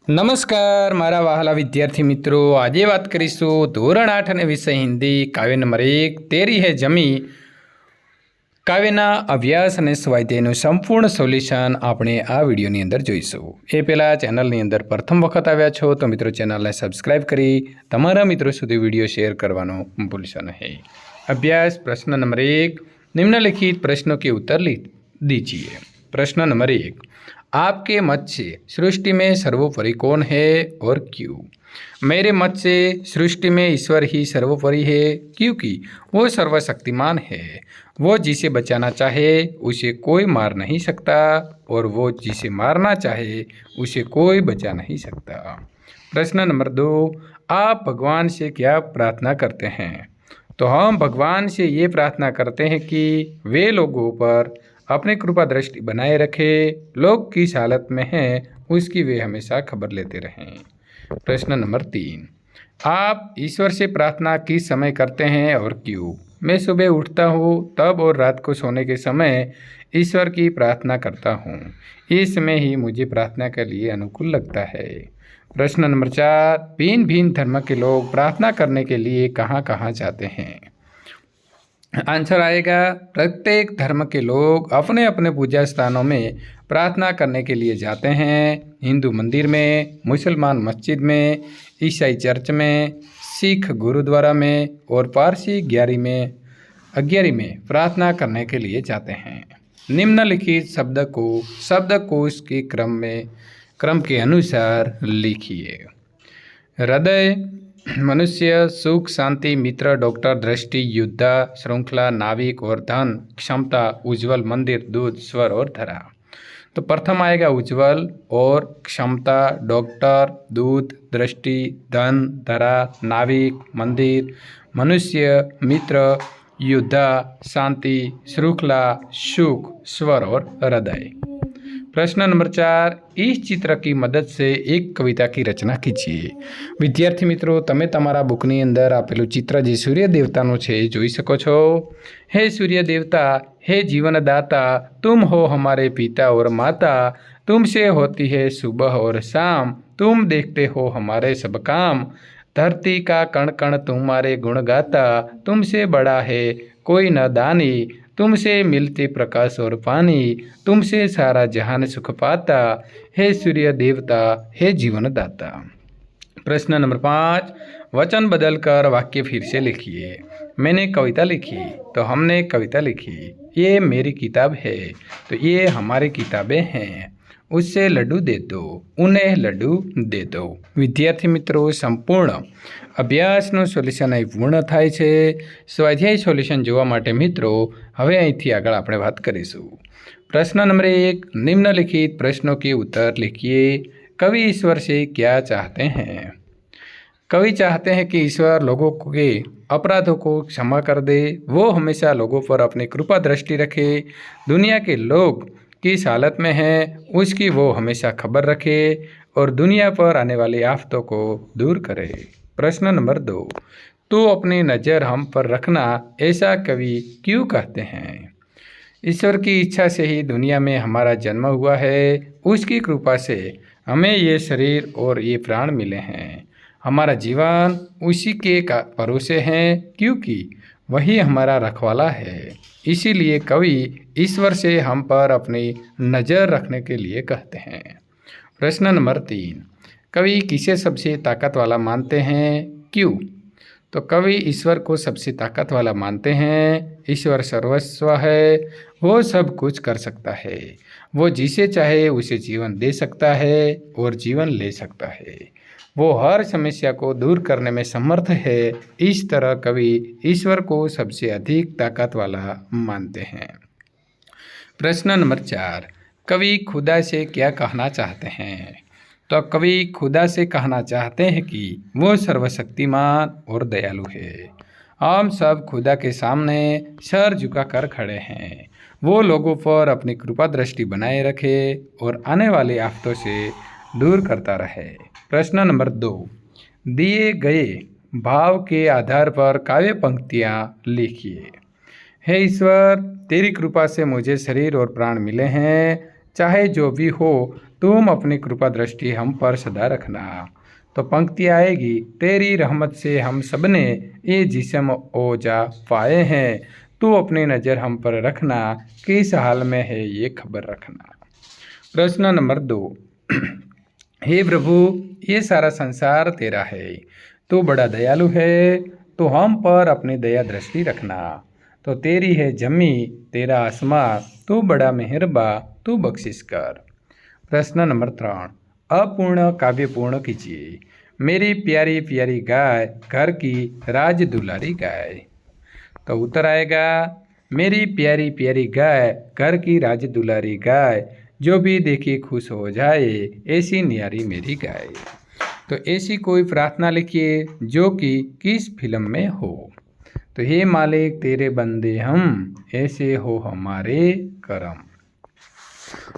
નમસ્કાર મારા વહાલા વિદ્યાર્થી મિત્રો, આજે વાત કરીશું ધોરણ 8 અને વિષય હિન્દી કાવ્ય નંબર 1 તેરી હે જમી કાવ્યના અભ્યાસ અને સ્વાધ્યાયનું સંપૂર્ણ સોલ્યુશન આપણે આ વિડીયોની અંદર જોઈશું। એ પહેલાં ચેનલની અંદર પ્રથમ વખત આવ્યા છો તો મિત્રો ચેનલને સબસ્ક્રાઈબ કરી તમારા મિત્રો સુધી વિડીયો શેર કરવાનો ભૂલશો નહીં। अभ्यास प्रश्न नंबर 1, निम्नलिखित प्रश्नों के उत्तर लिख दीजिए। प्रश्न नंबर 1, आपके मत से सृष्टि में सर्वोपरि कौन है और क्यों? मेरे मत से सृष्टि में ईश्वर ही सर्वोपरि है, क्योंकि वो सर्वशक्तिमान है। वो जिसे बचाना चाहे उसे कोई मार नहीं सकता और वो जिसे मारना चाहे उसे कोई बचा नहीं सकता। प्रश्न नंबर 2, आप भगवान से क्या प्रार्थना करते हैं? तो हम भगवान से ये प्रार्थना करते हैं कि वे लोगों पर अपनी कृपा दृष्टि बनाए रखे, लोग किस हालत में हैं उसकी वे हमेशा खबर लेते रहें। प्रश्न नंबर 3, आप ईश्वर से प्रार्थना किस समय करते हैं और क्यों? मैं सुबह उठता हूँ तब और रात को सोने के समय ईश्वर की प्रार्थना करता हूँ। इस समय ही मुझे प्रार्थना के लिए अनुकूल लगता है। प्रश्न नंबर 4, भिन्न भिन्न धर्म के लोग प्रार्थना करने के लिए कहाँ कहाँ जाते हैं? आंसर आएगा, प्रत्येक धर्म के लोग अपने अपने पूजा स्थानों में प्रार्थना करने के लिए जाते हैं। हिंदू मंदिर में, मुसलमान मस्जिद में, ईसाई चर्च में, सिख गुरुद्वारा में और पारसी अग्यारी में प्रार्थना करने के लिए जाते हैं। निम्नलिखित शब्दकोश के क्रम के अनुसार लिखिए। हृदय, मनुष्य, सुख, शांति, मित्र, डॉक्टर, दृष्टि, योद्धा, श्रृंखला, नाविक और धन, क्षमता, उज्जवल, मंदिर, दूध, स्वर और धरा। तो प्रथम आएगा उज्जवल और क्षमता, डॉक्टर, दूध, दृष्टि, धन, धरा, नाविक, मंदिर, मनुष्य, मित्र, योद्धा, शांति, श्रृंखला, सुख, स्वर और हृदय। प्रश्न नंबर 4, इस चित्र की मदद से एक कविता की रचना कीजिए। विद्यार्थी मित्रों, તમે તમારા બુકની અંદર આપેલું ચિત્ર જે સૂર્ય દેવતાનું છે એ જોઈ શકો છો। हे सूर्य देवता, हे जीवनदाता, तुम हो हमारे पिता और माता, तुमसे होती है सुबह और शाम, तुम देखते हो हमारे सब काम, धरती का कण कण तुम्हारे गुण गाता, तुमसे बड़ा है कोई न दानी, तुमसे मिलते प्रकाश और पानी, तुमसे सारा जहान सुख पाता, हे सूर्य देवता, हे जीवनदाता। प्रश्न नंबर 5, वचन बदलकर वाक्य फिर से लिखिए। मैंने कविता लिखी तो हमने कविता लिखी, ये मेरी किताब है तो ये हमारी किताबें हैं, उससे लड्डू दे दो, उन्हें लड्डू दे दो। विद्यार्थी मित्रों, संपूर्ण અભ્યાસનું સોલ્યુશન અહીં પૂર્ણ થાય છે। સ્વાધ્યાય સોલ્યુશન જોવા માટે મિત્રો હવે અહીંથી આગળ આપણે વાત કરીશું। પ્રશ્ન નંબર 1, निम्नलिखित प्रश्नों के उत्तर लिखिए। कवि ईश्वर से क्या चाहते हैं? कवि चाहते हैं कि ईश्वर लोगों के अपराधों को क्षमा कर दे, वो हमेशा लोगों पर अपनी कृपा दृष्टि रखे, दुनिया के लोग किस हालत में हैं उसकी वो हमेशा खबर रखे और दुनिया पर आने वाली आफतों को दूर करे। प्रश्न नंबर 2, तू अपनी नज़र हम पर रखना, ऐसा कवि क्यों कहते हैं? ईश्वर की इच्छा से ही दुनिया में हमारा जन्म हुआ है, उसकी कृपा से हमें ये शरीर और ये प्राण मिले हैं, हमारा जीवन उसी के भरोसे हैं, क्योंकि वही हमारा रखवाला है। इसीलिए कवि ईश्वर से हम पर अपनी नज़र रखने के लिए कहते हैं। प्रश्न नंबर 3, कवि किसे सबसे ताकत वाला मानते हैं, क्यों? तो कवि ईश्वर को सबसे ताकत वाला मानते हैं। ईश्वर सर्वस्व है, वो सब कुछ कर सकता है, वो जिसे चाहे उसे जीवन दे सकता है और जीवन ले सकता है, वो हर समस्या को दूर करने में समर्थ है। इस तरह कवि ईश्वर को सबसे अधिक ताकत वाला मानते हैं। प्रश्न नंबर 4, कवि खुदा से क्या कहना चाहते हैं? तो कवि खुदा से कहना चाहते हैं कि वो सर्वशक्तिमान और दयालु है, हम सब खुदा के सामने सर झुकाकर खड़े हैं, वो लोगों पर अपनी कृपा दृष्टि बनाए रखे और आने वाली आफतों से दूर करता रहे। प्रश्न नंबर 2, दिए गए भाव के आधार पर काव्य पंक्तियाँ लिखिए। हे ईश्वर, तेरी कृपा से मुझे शरीर और प्राण मिले हैं, चाहे जो भी हो तुम अपनी कृपा दृष्टि हम पर सदा रखना। तो पंक्ति आएगी, तेरी रहमत से हम सब ने ये जिस्म ओजा पाए हैं, तू अपनी नज़र हम पर रखना, किस हाल में है ये खबर रखना। प्रश्न नंबर 2, हे प्रभु ये सारा संसार तेरा है, तू बड़ा दयालु है, तो हम पर अपनी दया दृष्टि रखना। तो तेरी है जमी तेरा आसमां, तू बड़ा मेहरबा, तू बख्शिश कर। प्रश्न नंबर 3, अपूर्ण काव्य पूर्ण कीजिए। मेरी प्यारी प्यारी गाय घर की राज दुलारी गाय। तो उत्तर आएगा, मेरी प्यारी प्यारी गाय घर की राज दुलारी गाय, जो भी देखी खुश हो जाए, ऐसी न्यारी मेरी गाय। तो ऐसी कोई प्रार्थना लिखिए जो कि किस फिल्म में हो। तो हे मालिक तेरे बंदे हम, ऐसे हो हमारे करम।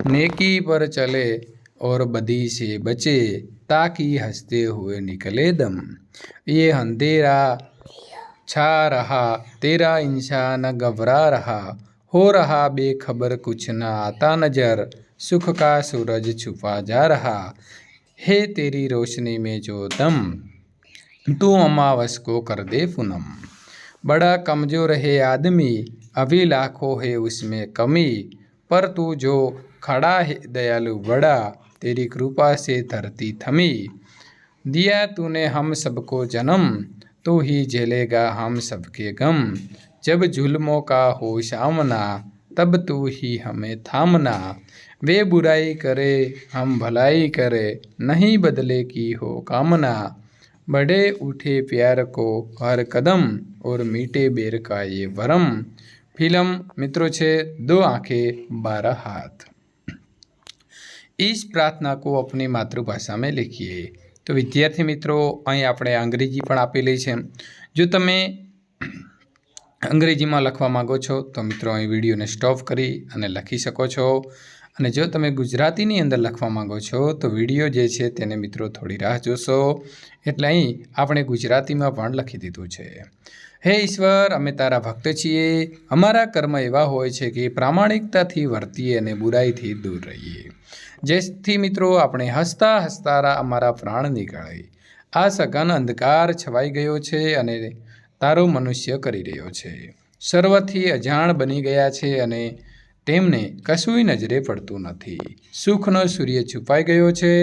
नेकी पर चले और बदी से बचे, ताकि हंसते हुए निकले दम। ये अंधेरा छा रहा, तेरा इंसान घबरा रहा, हो रहा बेखबर कुछ न आता नजर, सुख का सूरज छुपा जा रहा है, तेरी रोशनी में जो दम, तू अमावस को कर दे पूनम। बड़ा कमज़ोर है आदमी, अभी लाखों है उसमें कमी, पर तू जो खड़ा है दयालु बड़ा, तेरी कृपा से धरती थमी। दिया तूने हम सबको जन्म, तू ही झेलेगा हम सबके गम, जब जुल्मों का हो सामना, तब तू ही हमें थामना। वे बुराई करे हम भलाई करे, नहीं बदले की हो कामना, बढ़े उठे प्यार को हर कदम, और मीठे बेर का ये वरम। फिल्म मित्रों छे 2 आंखें 12 हाथ। इस प्रार्थना को अपनी मातृभाषा में लिखिए। तो विद्यार्थी मित्रों અહીં આપણે અંગ્રેજી પણ આપેલી છે। જો તમે અંગ્રેજીમાં લખવા માગો છો તો મિત્રો અહીં વિડીયોને સ્ટોપ કરી અને લખી શકો છો, અને જો તમે ગુજરાતીની અંદર લખવા માગો છો તો વિડીયો જે છે તેને મિત્રો થોડી રાહ જોશો, એટલે અહીં આપણે ગુજરાતીમાં પણ લખી દીધું છે। હે ઈશ્વર, અમે તારા ભક્ત છીએ, અમારા કર્મ એવા હોય છે કે પ્રામાણિકતાથી વર્તીએ અને બુરાઈથી દૂર રહીએ, જેથી મિત્રો આપણે હસતા હસતા અમારા પ્રાણ નીકળે। આ સઘન અંધકાર છવાઈ ગયો છે અને તારો મનુષ્ય કરી રહ્યો છે, સર્વથી અજાણ બની ગયા છે અને તેમને કશુંય નજરે પડતું નથી। સુખનો સૂર્ય છુપાઈ ગયો છે,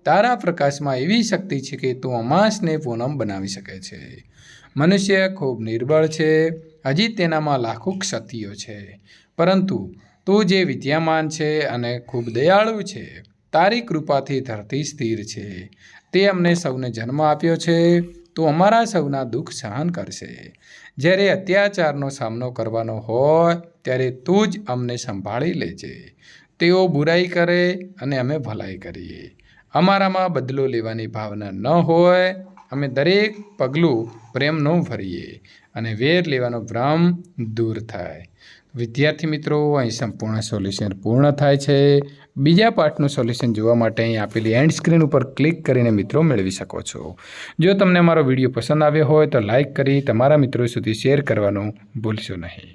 તારા પ્રકાશમાં એવી શક્તિ છે કે તું અમાસને પૂનમ બનાવી શકે છે। મનુષ્ય ખૂબ નિર્બળ છે, હજી તેનામાં લાખો ક્ષતિઓ છે, પરંતુ તું જે વિદ્યામાન છે અને ખૂબ દયાળુ છે, તારી કૃપાથી ધરતી સ્થિર છે। તે અમને સૌને જન્મ આપ્યો છે, તું અમારા સૌના દુઃખ સહન કરશે। જ્યારે અત્યાચારનો સામનો કરવાનો હોય ત્યારે તું જ અમને સંભાળી લેજે। તેઓ બુરાઈ કરે અને અમે ભલાઈ કરીએ, અમારામાં બદલો લેવાની ભાવના ન હોય, અમે દરેક પગલું પ્રેમનો ભરીએ અને વેર લેવાનો ભ્રમ દૂર થાય। વિદ્યાર્થી મિત્રો અહીં સંપૂર્ણ સોલ્યુશન પૂર્ણ થાય છે। બીજા પાર્ટનું સોલ્યુશન જોવા માટે અહીં આપેલી એન્ડ સ્ક્રીન ઉપર ક્લિક કરીને મિત્રો મેળવી શકો છો। જો તમને અમારો વિડીયો પસંદ આવ્યો હોય તો લાઇક કરી તમારા મિત્રો સુધી શેર કરવાનું ભૂલશો નહીં।